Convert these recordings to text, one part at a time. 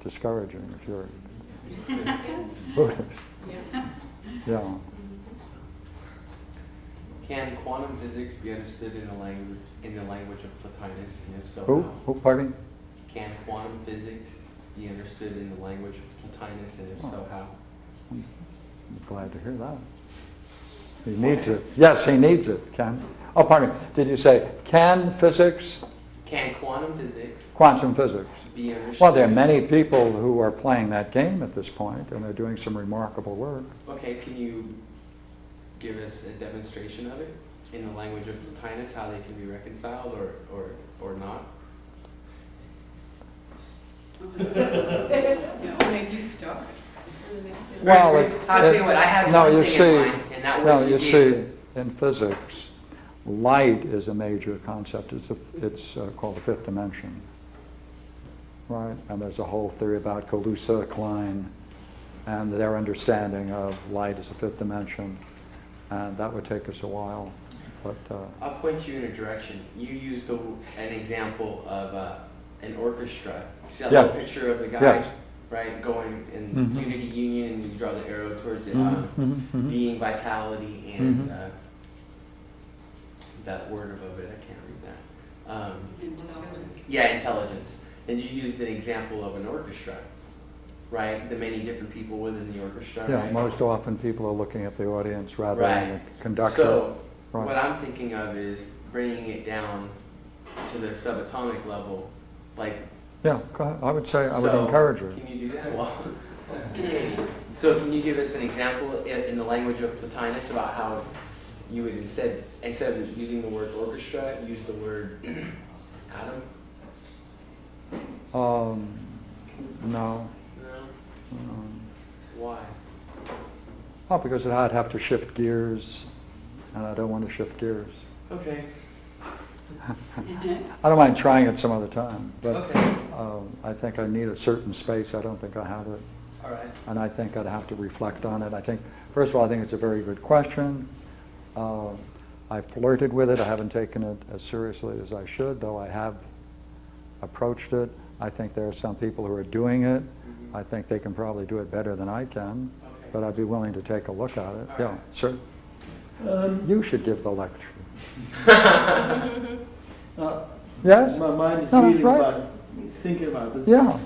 discouraging if you're Buddhist. Yeah. Can quantum physics be understood in the language of Plotinus, and if so, Who? how? Who? Pardon me? Can quantum physics be understood in the language of Plotinus, and if so, how? I'm glad to hear that. He needs it. Yes, he needs it. Can. Oh, pardon me. Did you say can physics? Can quantum physics Quantum physics. be understood? Well, there are many people who are playing that game at this point, and they're doing some remarkable work. Okay, can you give us a demonstration of it in the language of Plotinus, how they can be reconciled or not? Yeah, I'll make you start. Well, I'll tell you what, I have no, one you thing see, in mind, and that no, was you to see, give- in physics, light is a major concept. It's called the fifth dimension, right? And there's a whole theory about Kaluza, Klein, and their understanding of light as a fifth dimension, and that would take us a while. But I'll point you in a direction. You used an example of an orchestra. See that Yes. little picture of the guy, Yes. right, going in Mhm. unity union, and you draw the arrow towards it, Mhm, mhm, mhm. being, vitality, and Mhm. that word above it, I can't read that. Intelligence. Yeah, intelligence. And you used an example of an orchestra, right? The many different people within the orchestra, yeah, right? most often people are looking at the audience rather Right. than the conductor. So, Right. what I'm thinking of is bringing it down to the subatomic level, like. Yeah, go ahead. I would say I would So, encourage it. Can you do that? Well, okay. So can you give us an example in the language of Plotinus about how you would instead of using the word orchestra, use the word atom? No. No. Why? Oh, because I'd have to shift gears, and I don't want to shift gears. Okay. I don't mind trying it some other time, but Okay. I think I need a certain space. I don't think I have it, All right. and I think I'd have to reflect on it. I think, first of all, I think it's a very good question. I flirted with it. I haven't taken it as seriously as I should, though I have approached it. I think there are some people who are doing it. Mm-hmm. I think they can probably do it better than I can, Okay. but I'd be willing to take a look at it. All Yeah, right. sir. You should give the lecture. Yes? My mind is No, reeling right. about thinking about it. Yeah.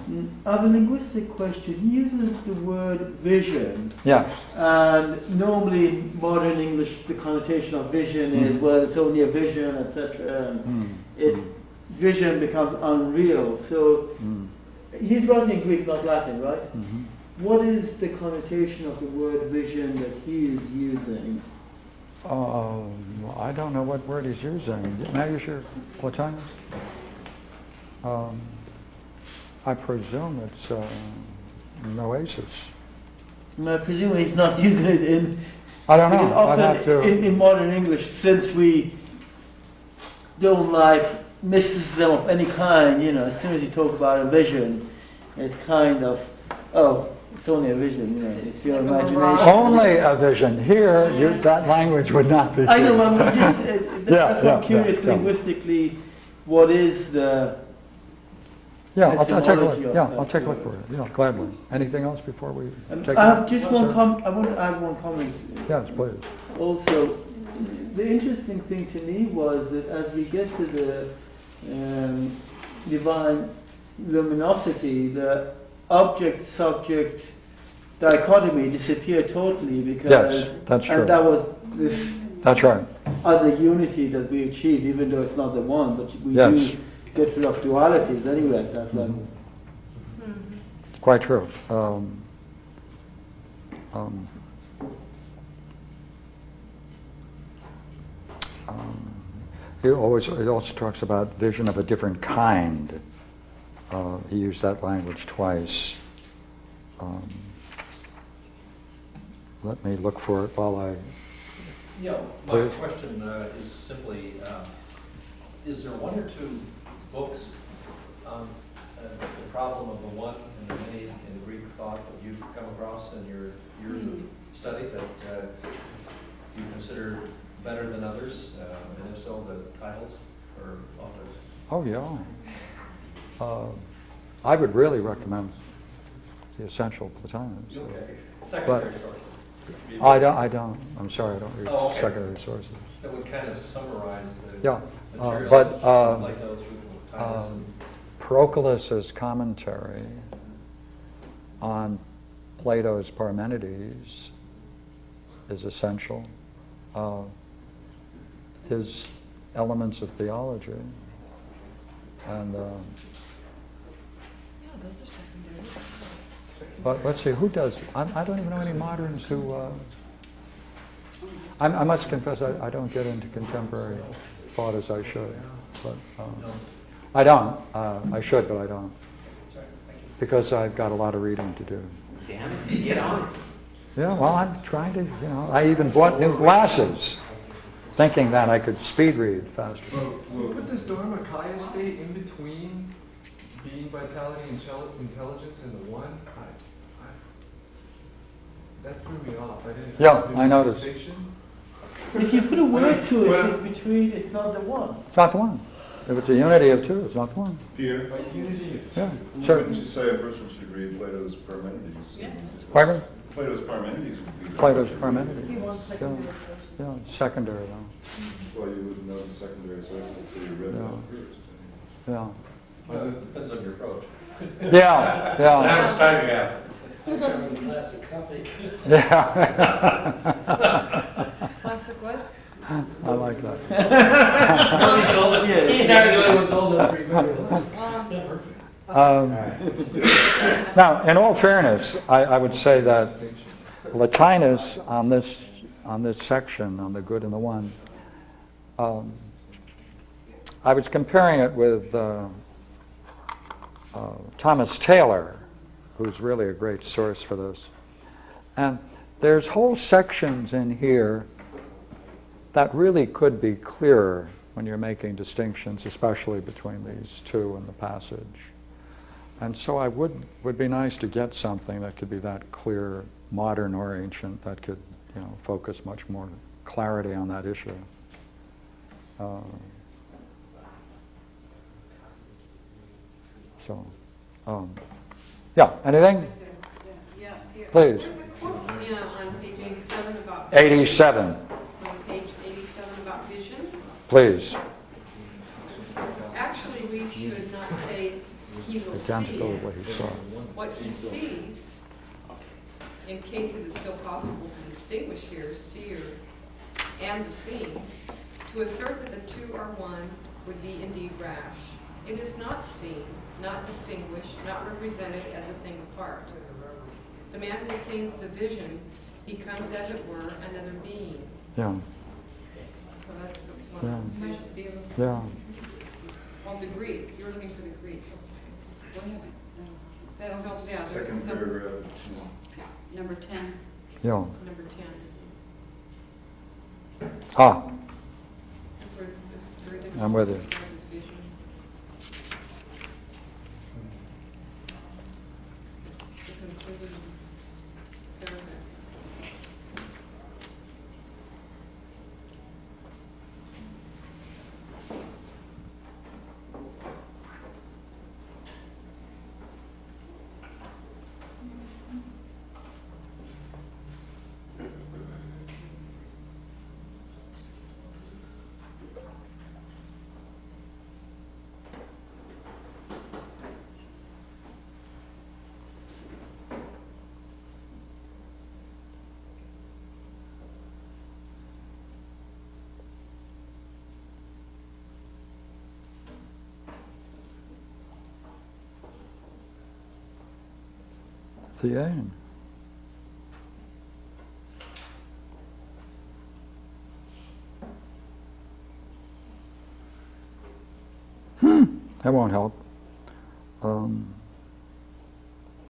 I have a linguistic question. He uses the word vision, Yes. and normally in modern English, the connotation of vision is, well, it's only a vision, etc. And vision becomes unreal. So he's writing in Greek, not Latin, right? What is the connotation of the word vision that he is using? I don't know what word he's using. Now you sure, Plotinus? I presume it's noesis. And I presume he's not using it in. I don't Because know. I'd often have to. in modern English, since we don't like mysticism of any kind, as soon as you talk about a vision, it's kind of, oh, it's only a vision, it's your imagination. Only a vision. Here, that language would not be I know, used. I'm just, that's why I'm curious yeah. linguistically, what is the Yeah, I'll take a etymology look. of Yeah, that I'll take a look word? for it. Yeah, gladly. Anything else before we take I have it? just one I want to add one comment. Yes, please. Also, the interesting thing to me was that as we get to the divine luminosity, the object-subject dichotomy disappeared totally because Yes, that's true. and that was this That's right. other unity that we achieved, even though it's not the one, but we Yes. do get rid of dualities anyway at that level. Quite true. He also talks about vision of a different kind. He used that language twice. Let me look for it while I. Yeah, my Please. question is simply, is there one or two books on the problem of the one and the many in Greek thought that you've come across in your years of study that you consider better than others? And if so, the titles or authors? Oh yeah. I would really recommend the essential Plotinus. Okay, secondary But- sources. I don't, I'm sorry, I don't read Oh, okay. secondary sources. That would kind of summarize the Yeah, material but, from Plato through Plotinus. Proclus's commentary on Plato's Parmenides is essential. His Elements of Theology, and Yeah, those are secondary. but let's see, who does? I don't even know any moderns who. I must confess, I don't get into contemporary thought as I should, but I don't. I should, but I don't, because I've got a lot of reading to do. Damn it, get on it. Yeah, well, I'm trying to, I even bought new glasses, thinking that I could speed read faster. So put this Dharmakaya state in between being, vitality, and intelligence in the one. That threw me off. I didn't. Yeah, didn't I noticed. distinction. If you put a word to it, it's between, it's not the one. It's not the one. If it's a unity of two, it's not the one. Peter, By unity of Yeah, wouldn't sure. you say a person should read Plato's Parmenides? Yeah. Pardon? Plato's Parmenides would be. the Plato's first. Parmenides. He wants Yeah, secondary sources. yeah, it's secondary though. Well, you wouldn't know the secondary sources until you read Yeah. that first. Yeah. Well, it depends on your approach. Yeah, yeah, How much time you have? yeah. Classic what? I like that. Now, in all fairness, I would say that Plotinus on this section, on the good and the one, I was comparing it with Thomas Taylor, who's really a great source for this. And there's whole sections in here that really could be clearer when you're making distinctions, especially between these two in the passage. And so I would be nice to get something that could be that clear, modern or ancient, that could, focus much more clarity on that issue. Yeah, anything? Yeah, here. Please. There's a quote on page 87 about. 87, On page 87 about vision. please. Actually, we should not say he will see Identical to what he saw. what he sees, in case it is still possible to distinguish here seer and the seen. To assert that the two are one would be indeed rash. It is not seen, not distinguished, not represented as a thing apart. The man who attains the vision becomes, as it were, another being. Yeah, So that's Yeah. one vision being. yeah. Well, the Greek, you're looking for the Greek. That'll help, yeah, there's Second some, paragraph. number 10, Yeah. number 10. Ah, Where's this very I'm difficult with to you. describe this vision. The concluding paragraph. the aim. That won't help.